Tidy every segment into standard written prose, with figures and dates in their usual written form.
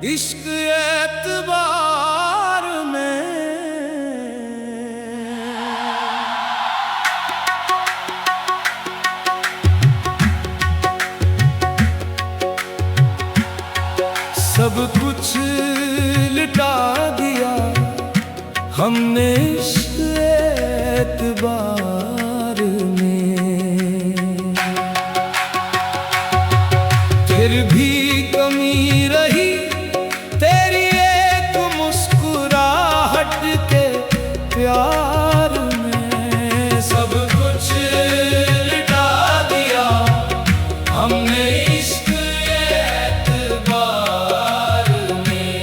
इश्क एतबार में सब कुछ लुटा दिया हमने इश्क एतबार में। फिर भी कमी रही तेरी एक मुस्कुराहट के प्यार में। सब कुछ लुटा दिया हमने इश्क एतबार में।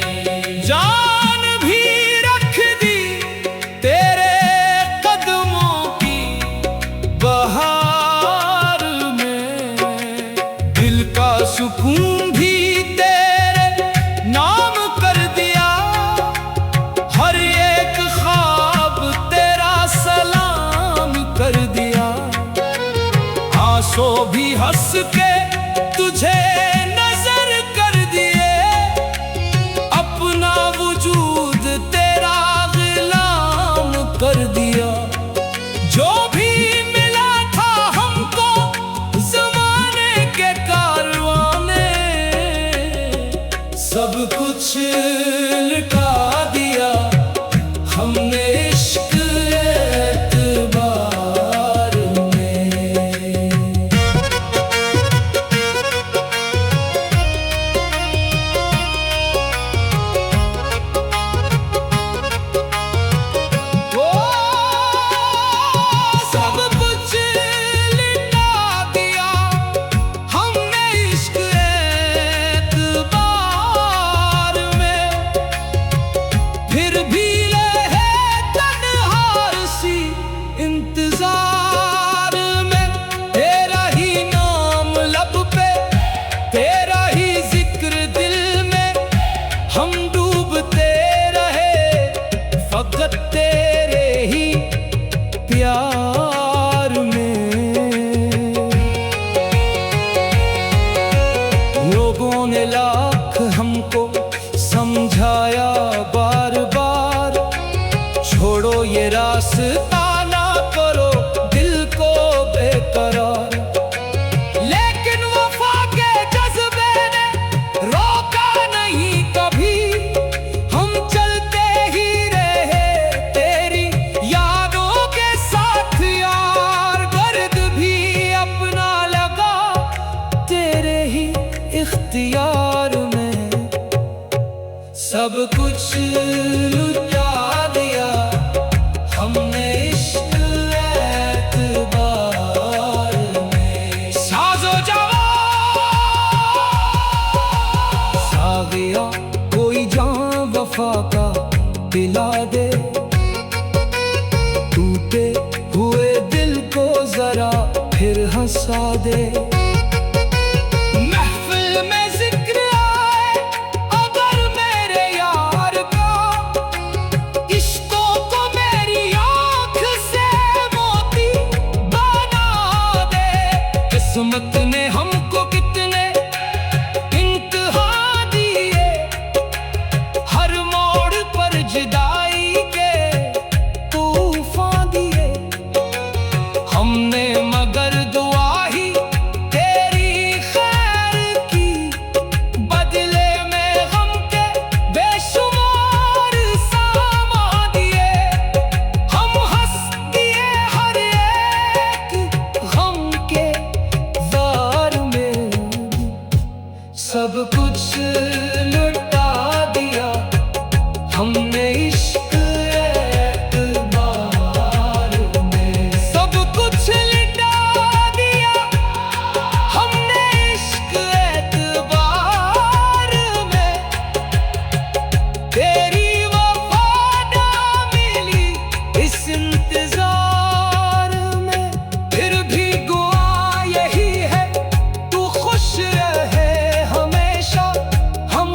जान भी रख दी तेरे कदमों की बहार में। दिल का सुकून भी तेरे नाम कर दिया। हर एक ख्वाब तेरा सलाम कर दिया। आंसू भी हंस के तुझे नजर कर दिए। अपना वजूद तेरा गुलाम कर दिया। जो भी मिला था हमको ज़माने के कारवां ने, सब कुछ लुटा दिया हमने इश्क एतबार में। ओ सब कुछ लुटा दिया हमने इश्क एतबार में। फिर भी रहे तन्हार सी इंतजार में। तेरा ही नाम लब पे, तेरा ही जिक्र दिल में। हम डूबते रहे फकत तेरे ही प्यार में। लोगों ने लाख हमको समझाया बार बार। छोड़ो ये रास्ता ना करो दिल को बेकरार। लेकिन वफा के जज्बे ने रोका नहीं कभी। हम चलते ही रहे तेरी यादों के साथ यार। दर्द भी अपना लगा तेरे ही इख्तियार में। सब कुछ लुटा दिया हमने इश्क एतबार में। साजो जवां सागिया कोई जान वफा का दिला दे। टूटे हुए दिल को जरा फिर हंसा दे। महफिल में जिक्र आए अगर मेरे यार का, इश्कों को मेरी आँख से मोती बना दे। किस्मत ने हमको कितने इम्तिहान दिए। हर मोड़ पर जुदाई के तूफान दिए हमने, मगर दुआ ही तेरी खैर की। बदले में गम के बेशुमार सामान दिए। हम हंस दिए हर एक गम के वार में। सब कुछ लुटा दिया हमने इश्क एतबार में। सब कुछ लुटा दिया हमने इश्क एतबार में। तेरी वफा ना मिली इस इंतजार में। फिर भी दुआ यही है तू खुश रहे हमेशा। हम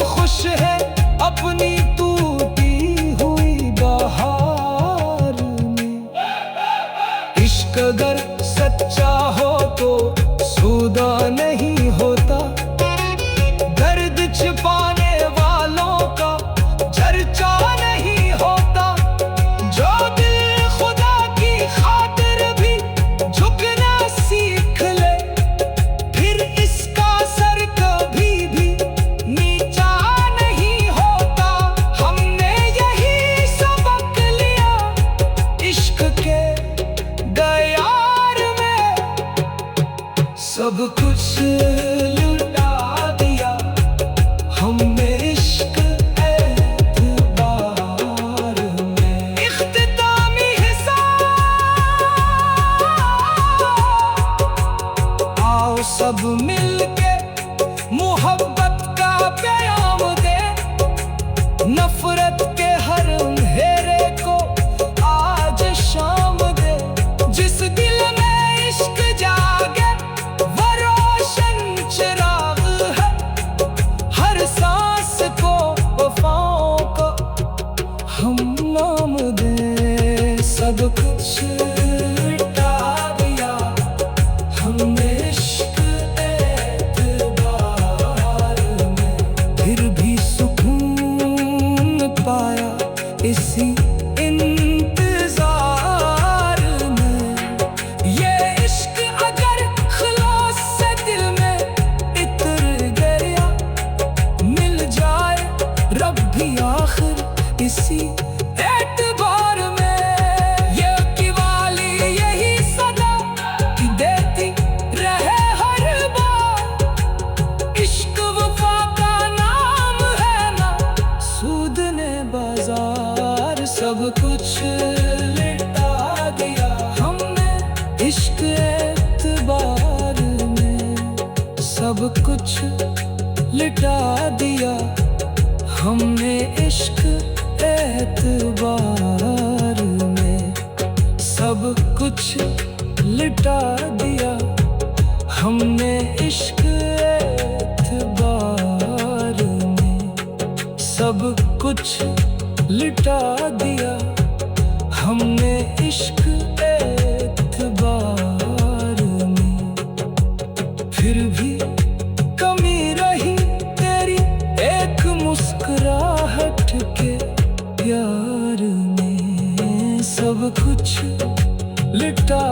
मोहब्बत का प्याम दे, नफरत के हर अंधेरे को आज शाम दे। जिस दिल में इश्क जागे वो रोशन चिराग है, हर सांस को वफाओं को हम नाम दे। सब कुछ लुटा दिया हमने इश्क एतबार में, फिर भी सुकून पाया इसी इंतजार में। ये इश्क अगर खलास से दिल में इतर गया, मिल जाए रब भी आखिर इसी एतबार में। ये किवाली यही सदा देती रहे हर बार, इश्क वफा का नाम है ना सूद ने बाजार। सब कुछ लुटा दिया हमने इश्क एतबार में, सब कुछ लुटा दिया हमने इश्क एतबार में, सब कुछ लुटा दिया हमने इश्क एतबार में, सब कुछ लुटा दिया हमने इश्क एतबार में। फिर भी कमी रही तेरी एक मुस्कुराहट के प्यार में, सब कुछ लुटा